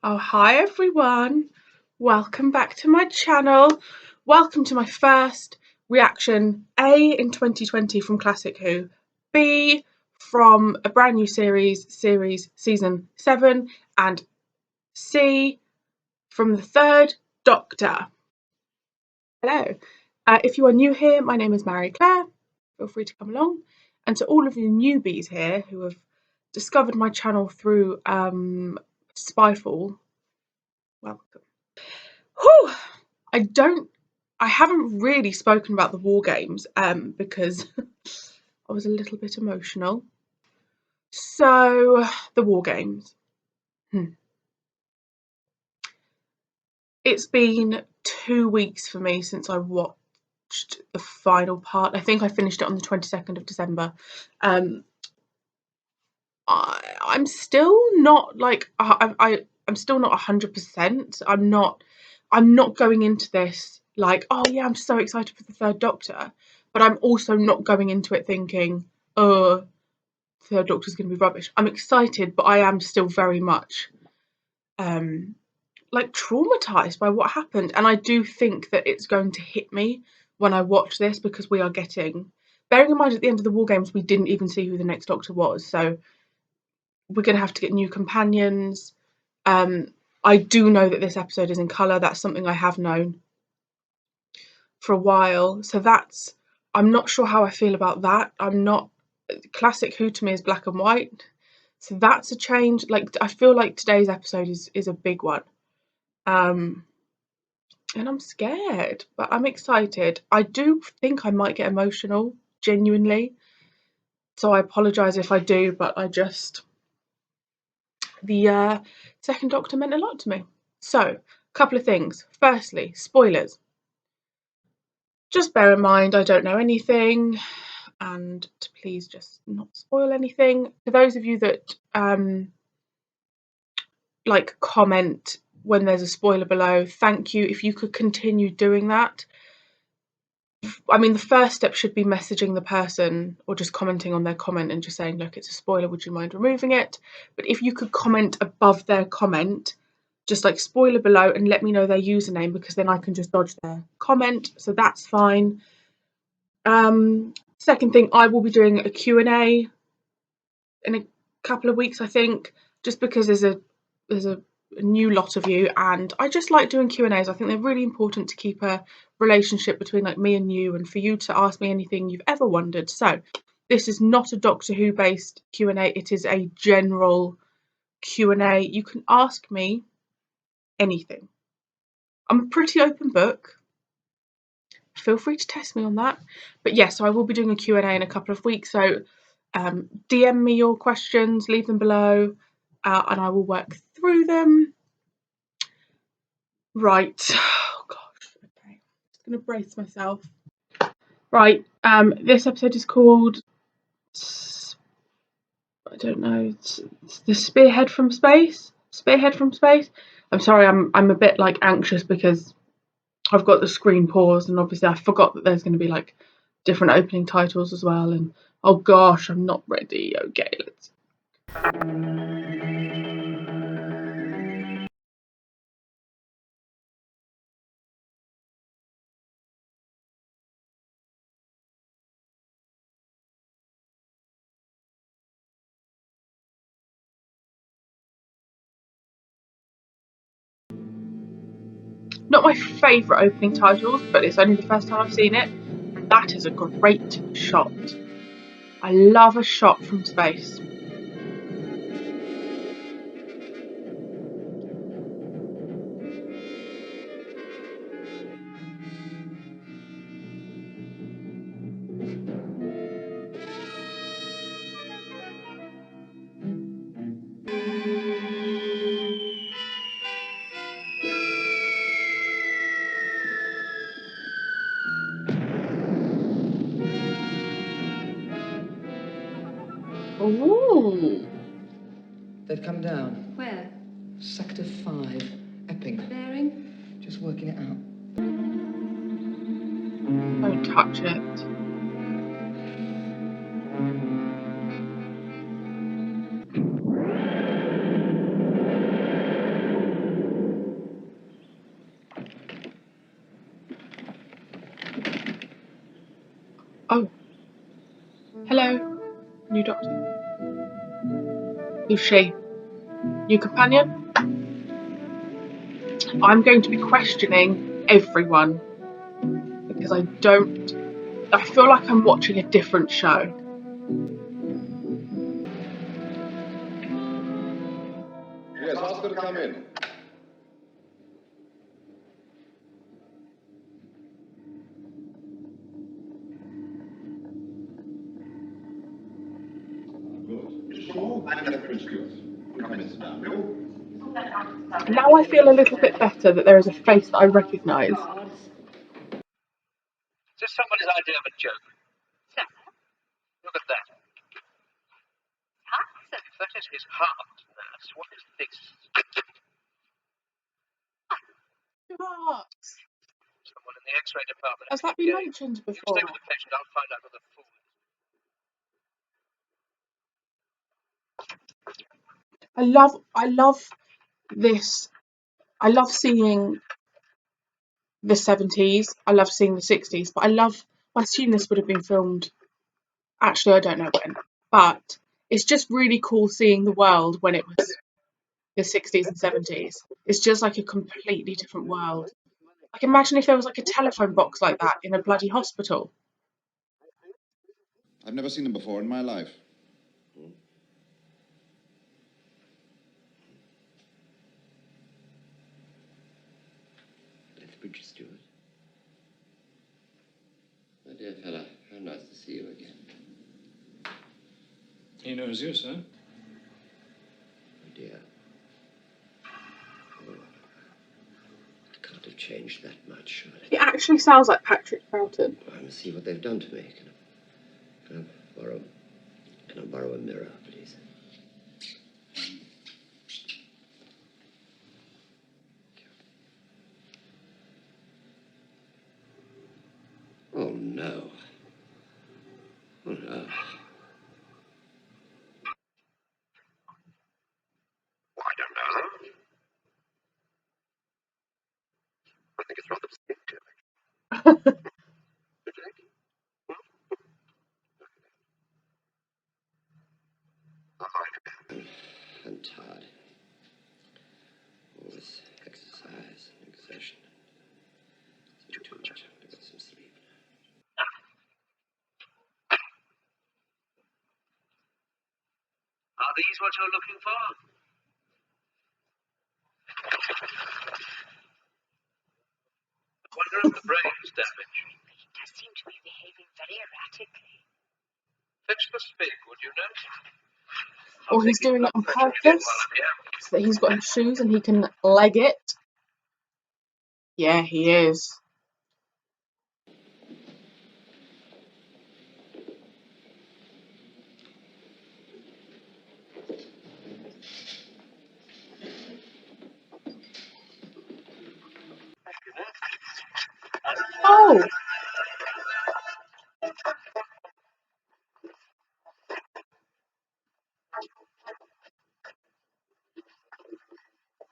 Oh, hi everyone. Welcome back to my channel. Welcome to my first reaction, A, in 2020 from Classic Who, B, from a brand new series season 7, and C, from the third Doctor. Hello. If you are new here, my name is Marie-Clare. Feel free to come along. And to all of you newbies here who have discovered my channel through Spyfall, welcome. Whew! I haven't really spoken about the war games because I was a little bit emotional. So the war games. It's been 2 weeks for me since I watched the final part. I think I finished it on the 22nd of December. I'm still not like I'm still not 100%. I'm not going into this like, oh yeah, I'm so excited for the third Doctor, but I'm also not going into it thinking, oh, third Doctor's going to be rubbish. I'm excited, but I am still very much like traumatized by what happened, and I do think that it's going to hit me when I watch this because we are getting, bearing in mind at the end of the war games we didn't even see who the next Doctor was, so we're going to have to get new companions. I do know that this episode is in colour. That's something I have known for a while. So I'm not sure how I feel about that. Classic Who to me is black and white. So that's a change. Like, I feel like today's episode is a big one. And I'm scared, but I'm excited. I do think I might get emotional, genuinely. So I apologise if I do, but the second Doctor meant a lot to me. So, a couple of things. Firstly, spoilers. Just bear in mind I don't know anything, and to please just not spoil anything. For those of you that like comment when there's a spoiler below, thank you. If you could continue doing that. I mean, the first step should be messaging the person or just commenting on their comment and just saying, look, it's a spoiler, would you mind removing it? But if you could comment above their comment, just like spoiler below, and let me know their username, because then I can just dodge their comment, so that's fine. Second thing, I will be doing a Q&A in a couple of weeks, I think, just because there's a new lot of you, and I just like doing Q&As. I think they're really important to keep a relationship between like me and you, and for you to ask me anything you've ever wondered. So this is not a Doctor Who based Q&A, it is a general Q&A. You can ask me anything. I'm a pretty open book. Feel free to test me on that. But yes, so I will be doing a Q&A in a couple of weeks, so DM me your questions, leave them below, and I will work through them. Right. Oh gosh. Okay. Just gonna brace myself. Right. This episode is called, I don't know. It's the Spearhead from Space. Spearhead from Space. I'm sorry. I'm a bit like anxious because I've got the screen paused, and obviously I forgot that there's going to be like different opening titles as well. And oh gosh, I'm not ready. Okay, let's. Not my favourite opening titles, but it's only the first time I've seen it. And that is a great shot. I love a shot from space. Ooh. They've come down. Where? Sector 5, Epping. Bearing? Just working it out. Don't touch it. Hello, new doctor. Who's she? New companion? I'm going to be questioning everyone because I feel like I'm watching a different show. Yes, ask her to come in. Good. So, I'm the Prince Stuart. Come in, sit down, will you? Now I feel a little bit better that there is a face that I recognise. Is this somebody's idea of a joke? Sir? Look at that. Huh, sir? If that is his heart, nurse, what is this? Hearts. Someone in the X-ray department. Has that been mentioned You before? stay with the patient. I'll find out who the fool is. I love this. I love seeing the 70s. I love seeing the 60s, but I assume this would have been filmed. Actually, I don't know when, but it's just really cool seeing the world when it was the 60s and 70s. It's just like a completely different world. Like, imagine if there was like a telephone box like that in a bloody hospital. I've never seen them before in my life. Lethbridge, Stuart. My dear fellow, how nice to see you again. He knows you, sir. Oh, dear. Oh, I can't have changed that much, surely. It actually sounds like Patrick Troughton. I must see what they've done to me. Can I borrow a mirror, please? Oh, no. Oh, no. I don't know. I think it's rather distinctive. I'm tired. All this exercise and exertion. It's too much. I've got some sleep. Are these what you're looking for? I wonder if the brain's damaged. He does seem to be behaving very erratically. Fetch the spig, would you know? Or he's doing it on purpose, so that he's got his shoes and he can leg it. Yeah, he is. Oh!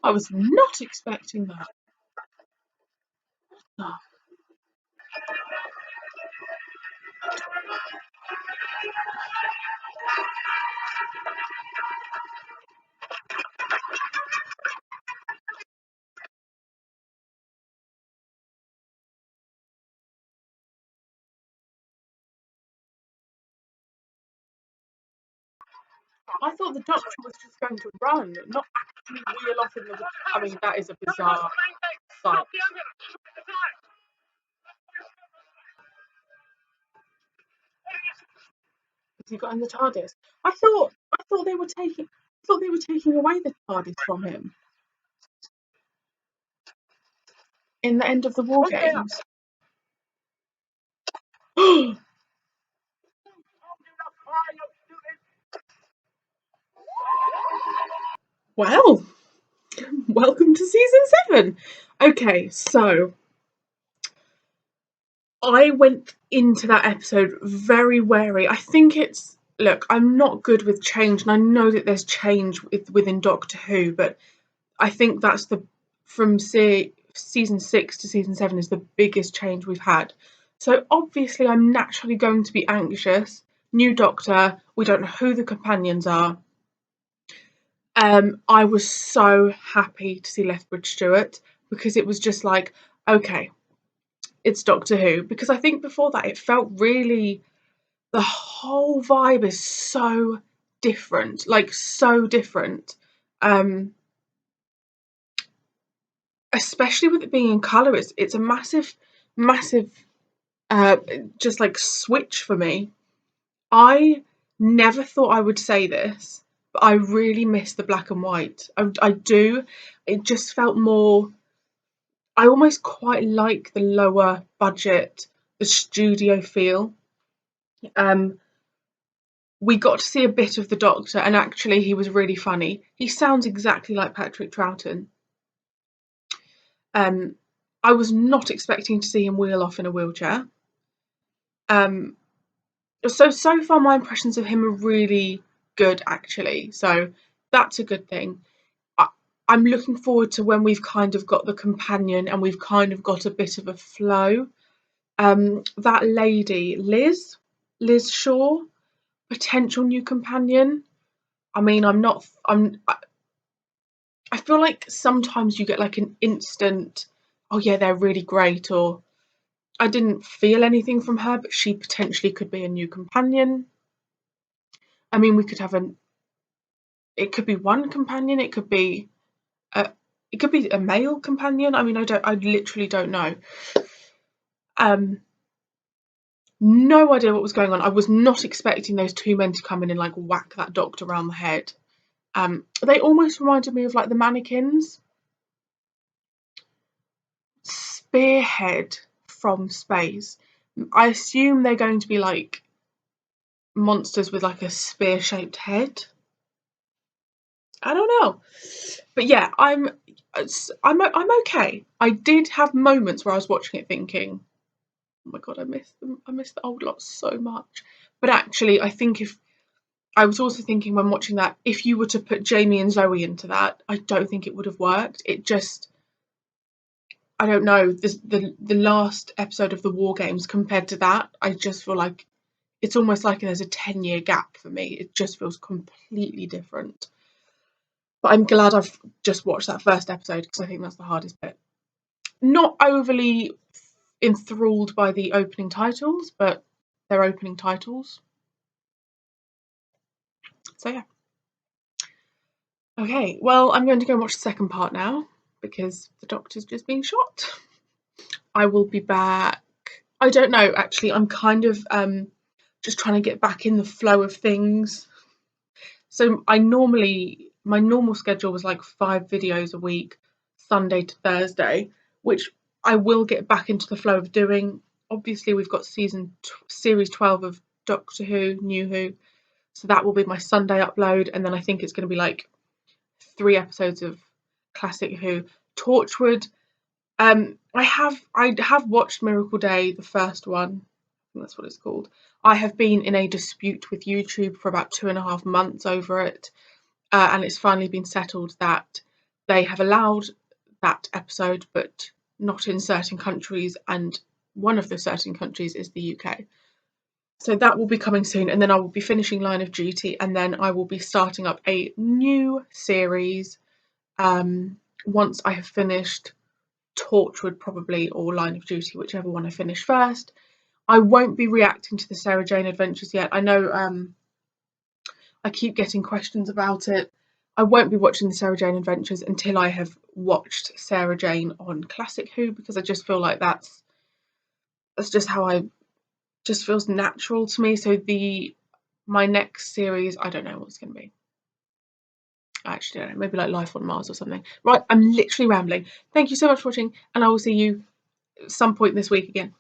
I was not expecting that. Oh. I thought the doctor was just going to run, not actually wheel off in the. I mean, that is a bizarre sight. Has he got in the TARDIS? I thought they were taking away the TARDIS from him in the end of the war games. Well, welcome to season 7. Okay, so I went into that episode very wary. I think look, I'm not good with change, and I know that there's change within Doctor Who, but I think that's from season 6 to season 7 is the biggest change we've had. So obviously I'm naturally going to be anxious new Doctor. We don't know who the companions are. I was so happy to see Lethbridge Stewart, because it was just like, okay, it's Doctor Who. Because I think before that it felt really, the whole vibe is so different, like so different. Especially with it being in colour, it's a massive, massive just like switch for me. I never thought I would say this, but I really miss the black and white. I do. It just felt more, I almost quite like the lower budget, the studio feel. We got to see a bit of the Doctor, and actually he was really funny. He sounds exactly like Patrick Troughton. I was not expecting to see him wheel off in a wheelchair. So far my impressions of him are really good, actually. So that's a good thing. I'm looking forward to when we've kind of got the companion and we've kind of got a bit of a flow. That lady, Liz Shaw, potential new companion. I mean, I feel like sometimes you get like an instant, oh yeah, they're really great, or I didn't feel anything from her, but she potentially could be a new companion. I mean, we could have it could be one companion, it could be a male companion. I mean, I literally don't know. No idea what was going on. I was not expecting those two men to come in and like whack that Doctor around the head. They almost reminded me of like the mannequins. Spearhead from space. I assume they're going to be like monsters with like a spear-shaped head. I don't know, but yeah, I'm okay. I did have moments where I was watching it thinking, oh my god, I miss them. I miss the old lot so much. But actually, I think if I was also thinking when watching that, if you were to put Jamie and Zoe into that, I don't think it would have worked. It just, I don't know, the last episode of the War Games compared to that, I just feel like it's almost like there's a 10-year gap for me. It just feels completely different. But I'm glad I've just watched that first episode, because I think that's the hardest bit. Not overly enthralled by the opening titles, but they're opening titles. So yeah. Okay, well, I'm going to go and watch the second part now, because the Doctor's just been shot. I will be back. I don't know, actually. I'm kind of just trying to get back in the flow of things. So my normal schedule was like 5 videos a week, Sunday to Thursday, which I will get back into the flow of doing. Obviously, we've got series 12 of Doctor Who, New Who, so that will be my Sunday upload, and then I think it's going to be like 3 episodes of Classic Who. Torchwood. I have watched Miracle Day, the first one. I think that's what it's called. I have been in a dispute with YouTube for about 2.5 months over it, and it's finally been settled that they have allowed that episode, but not in certain countries, and one of the certain countries is the UK. So that will be coming soon, and then I will be finishing Line of Duty, and then I will be starting up a new series once I have finished Torchwood, probably, or Line of Duty, whichever one I finish first. I won't be reacting to the Sarah Jane Adventures yet. I know I keep getting questions about it. I won't be watching the Sarah Jane Adventures until I have watched Sarah Jane on Classic Who, because I just feel like that's just how I just feels natural to me. So my next series, I don't know what it's going to be. I actually don't know, maybe like Life on Mars or something. Right, I'm literally rambling. Thank you so much for watching, and I will see you some point this week again.